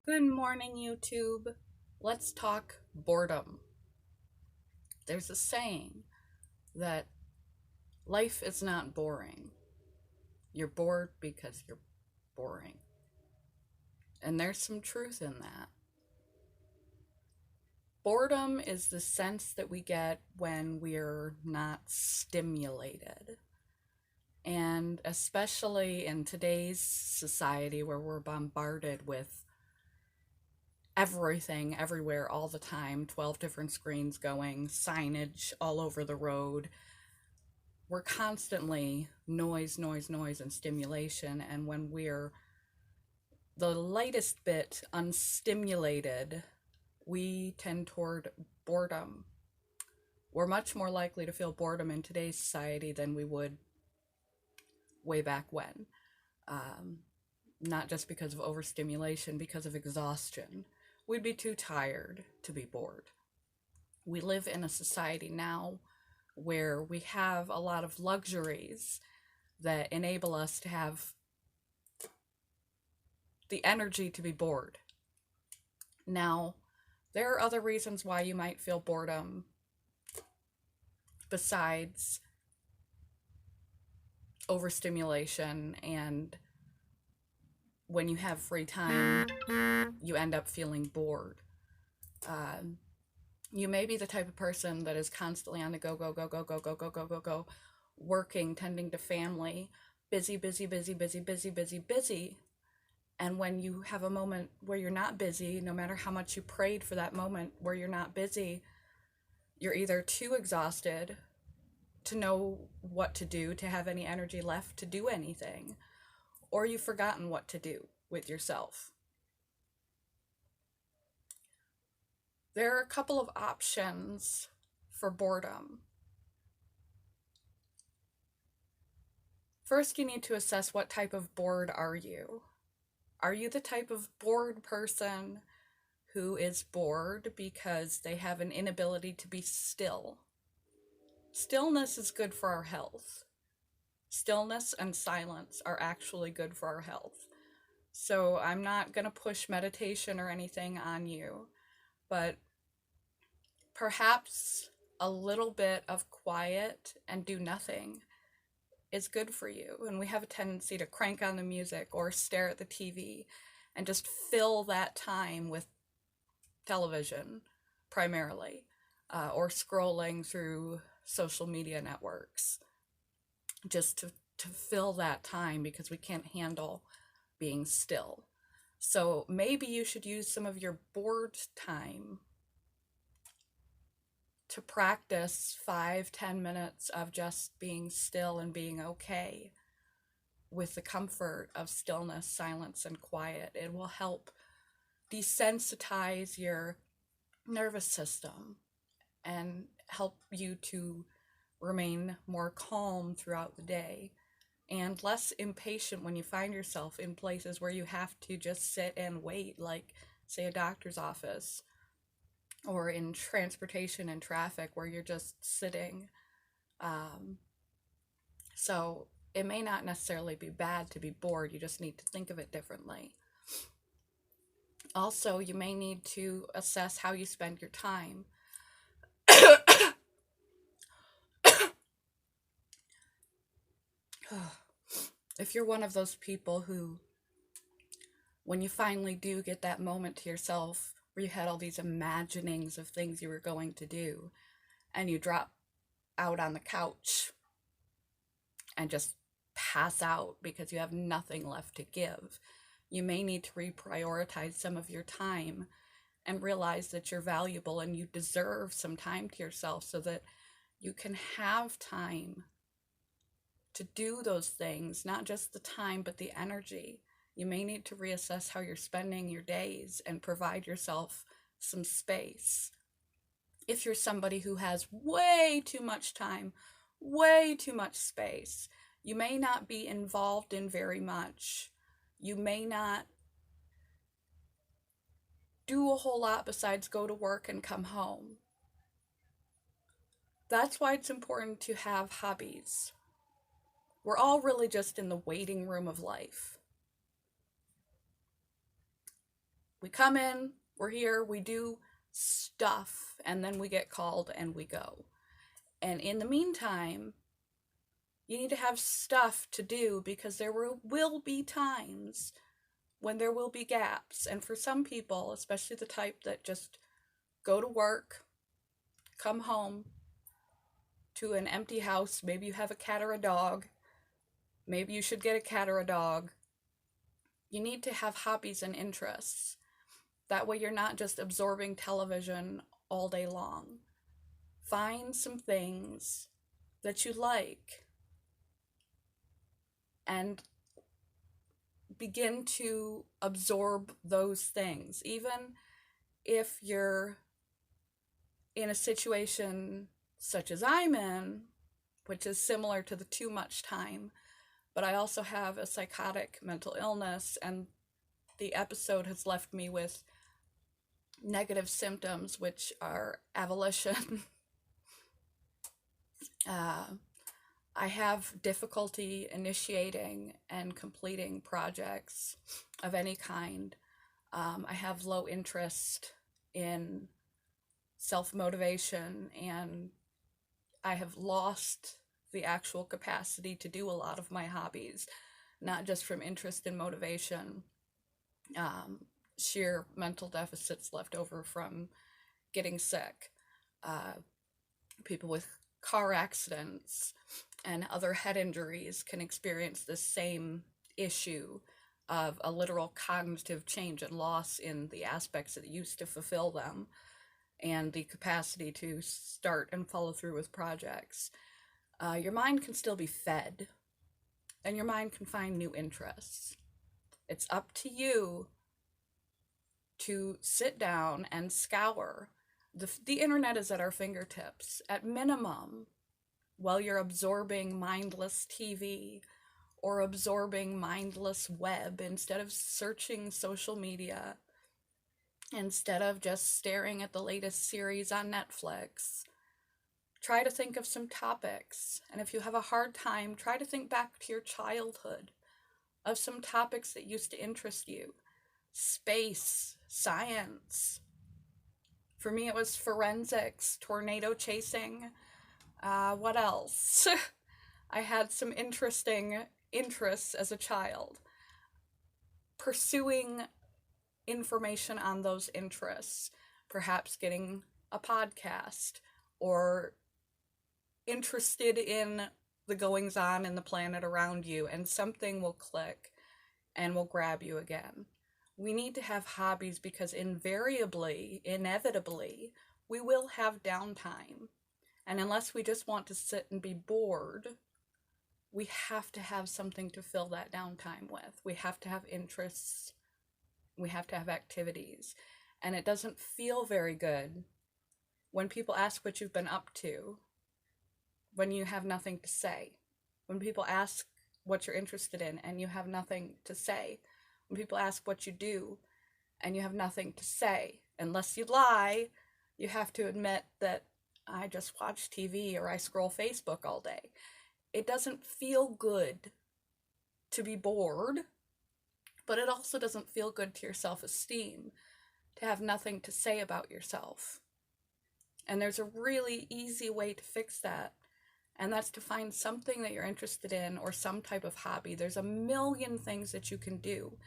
Good morning, YouTube. Let's talk boredom. There's a saying that life is not boring. You're bored because you're boring. And there's some truth in that. Boredom is the sense that we get when we're not stimulated. And especially in today's society where we're bombarded with everything everywhere all the time, 12 different screens going, signage all over the road. We're constantly noise, noise, noise, and stimulation. And when we're the lightest bit unstimulated, we tend toward boredom. We're much more likely to feel boredom in today's society than we would way back when. Um, Not just because of overstimulation, because of exhaustion. We'd be too tired to be bored. We live in a society now where we have a lot of luxuries that enable us to have the energy to be bored. Now, there are other reasons why you might feel boredom besides overstimulation, and when you have free time, you end up feeling bored. Um, you may be the type of person that is constantly on the go, go, go, go, go, go, go, go, go, go, working, tending to family, busy, busy, busy, busy, busy, busy, busy. And when you have a moment where you're not busy, no matter how much you prayed for that moment where you're not busy, you're either too exhausted to know what to do, to have any energy left to do anything, or you've forgotten what to do with yourself. There are a couple of options for boredom. First, you need to assess what type of bored are you. Are you the type of bored person who is bored because they have an inability to be still? Stillness is good for our health. Stillness and silence are actually good for our health. So I'm not going to push meditation or anything on you, but perhaps a little bit of quiet and do nothing is good for you. And we have a tendency to crank on the music or stare at the TV and just fill that time with television primarily, or scrolling through social media networks just to fill that time because we can't handle being still. So maybe you should use some of your bored time to practice 5-10 minutes of just being still and being okay with the comfort of stillness, silence, and quiet. It will help desensitize your nervous system and help you to remain more calm throughout the day and less impatient when you find yourself in places where you have to just sit and wait, like, say, a doctor's office, or in transportation and traffic where you're just sitting. Um, so it may not necessarily be bad to be bored, you just need to think of it differently. Also, you may need to assess how you spend your time. If you're one of those people who, when you finally do get that moment to yourself where you had all these imaginings of things you were going to do, and you drop out on the couch and just pass out because you have nothing left to give, you may need to reprioritize some of your time and realize that you're valuable and you deserve some time to yourself so that you can have time to do those things, not just the time, but the energy. You may need to reassess how you're spending your days and provide yourself some space. If you're somebody who has way too much time, way too much space, you may not be involved in very much. You may not do a whole lot besides go to work and come home. That's why it's important to have hobbies. We're all really just in the waiting room of life. We come in, we're here, we do stuff, and then we get called and we go. And in the meantime, you need to have stuff to do, because there will be times when there will be gaps. And for some people, especially the type that just go to work, come home to an empty house, maybe you have a cat or a dog, maybe you should get a cat or a dog. You need to have hobbies and interests. That way you're not just absorbing television all day long. Find some things that you like and begin to absorb those things. Even if you're in a situation such as I'm in, which is similar to the too much time, but I also have a psychotic mental illness, and the episode has left me with negative symptoms, which are avolition. I have difficulty initiating and completing projects of any kind. I have low interest in self-motivation, and I have lost the actual capacity to do a lot of my hobbies, not just from interest and motivation, sheer mental deficits left over from getting sick. People with car accidents and other head injuries can experience the same issue of a literal cognitive change and loss in the aspects that used to fulfill them, and the capacity to start and follow through with projects. Your mind can still be fed, and your mind can find new interests. It's up to you to sit down and scour. The internet is at our fingertips. At minimum, while you're absorbing mindless TV or absorbing mindless web, instead of searching social media, instead of just staring at the latest series on Netflix, try to think of some topics. And if you have a hard time, try to think back to your childhood of some topics that used to interest you. Space, science. For me, it was forensics, tornado chasing. What else? I had some interesting interests as a child. Pursuing information on those interests, perhaps getting a podcast, or interested in the goings on in the planet around you, and something will click and will grab you again. We need to have hobbies, because invariably, inevitably, we will have downtime. And unless we just want to sit and be bored, we have to have something to fill that downtime with. We have to have interests. We have to have activities. And it doesn't feel very good when people ask what you've been up to, when you have nothing to say. When people ask what you're interested in and you have nothing to say. When people ask what you do and you have nothing to say. Unless you lie, you have to admit that I just watch TV or I scroll Facebook all day. It doesn't feel good to be bored, but it also doesn't feel good to your self-esteem to have nothing to say about yourself. And there's a really easy way to fix that, and that's to find something that you're interested in or some type of hobby. There's a million things that you can do.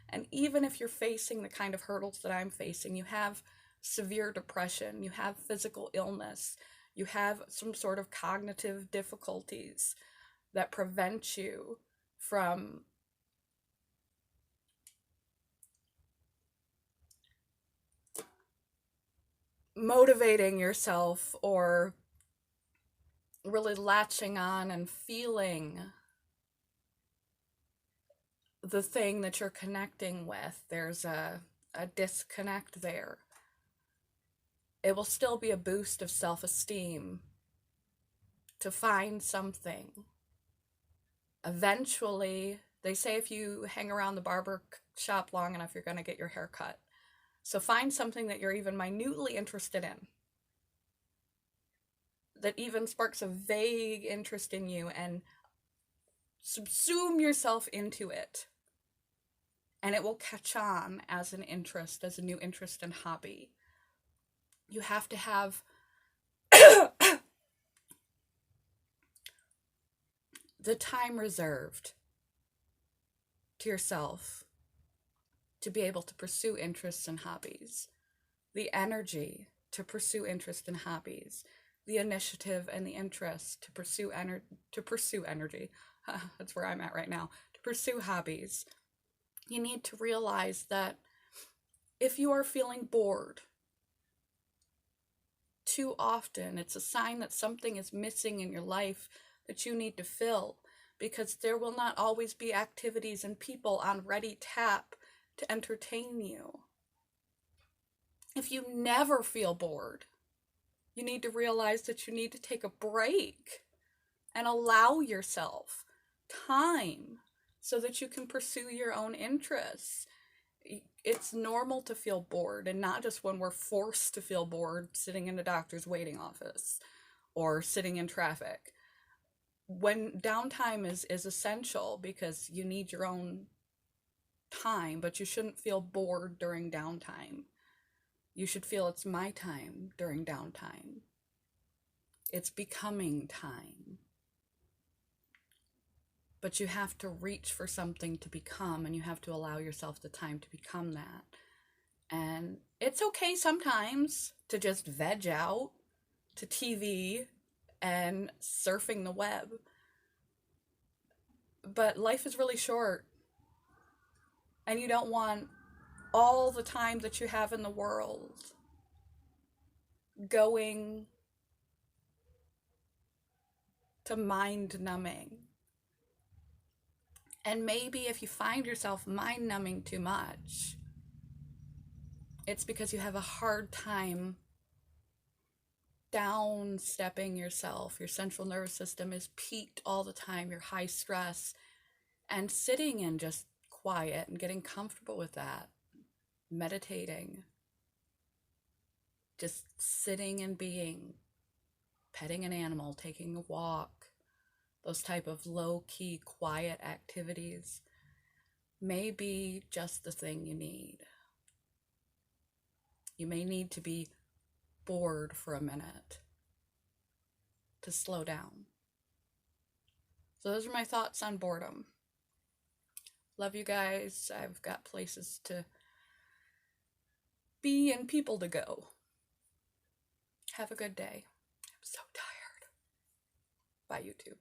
And even if you're facing the kind of hurdles that I'm facing, you have severe depression, you have physical illness, you have some sort of cognitive difficulties that prevent you from motivating yourself or really latching on and feeling the thing that you're connecting with. There's a disconnect there. It will still be a boost of self-esteem to find something. Eventually, they say if you hang around the barber shop long enough, you're going to get your hair cut. So find something that you're even minutely interested in, that even sparks a vague interest in you, and subsume yourself into it. and it will catch on as an interest, as a new interest and hobby. You have to have the time reserved to yourself to be able to pursue interests and hobbies, the energy to pursue interest and hobbies, the initiative and the interest to pursue energy. That's where I'm at right now. To pursue hobbies. You need to realize that if you are feeling bored too often, it's a sign that something is missing in your life that you need to fill, because there will not always be activities and people on ready tap to entertain you. If you never feel bored, you need to realize that you need to take a break and allow yourself time so that you can pursue your own interests. It's normal to feel bored, and not just when we're forced to feel bored sitting in a doctor's waiting office or sitting in traffic. When downtime is essential, because you need your own time, but you shouldn't feel bored during downtime. You should feel it's my time during downtime. It's becoming time. But you have to reach for something to become, and you have to allow yourself the time to become that. And it's okay sometimes to just veg out to TV and surfing the web. But life is really short, and you don't want all the time that you have in the world going to mind numbing. And maybe if you find yourself mind numbing too much, it's because you have a hard time down stepping yourself. Your central nervous system is peaked all the time. You're high stress, and sitting in just quiet and getting comfortable with that, meditating, just sitting and being, petting an animal, taking a walk, those type of low-key quiet activities may be just the thing you need. You may need to be bored for a minute to slow down. So those are my thoughts on boredom. Love you guys. I've got places to be and people to go. Have a good day. I'm so tired. Bye, YouTube.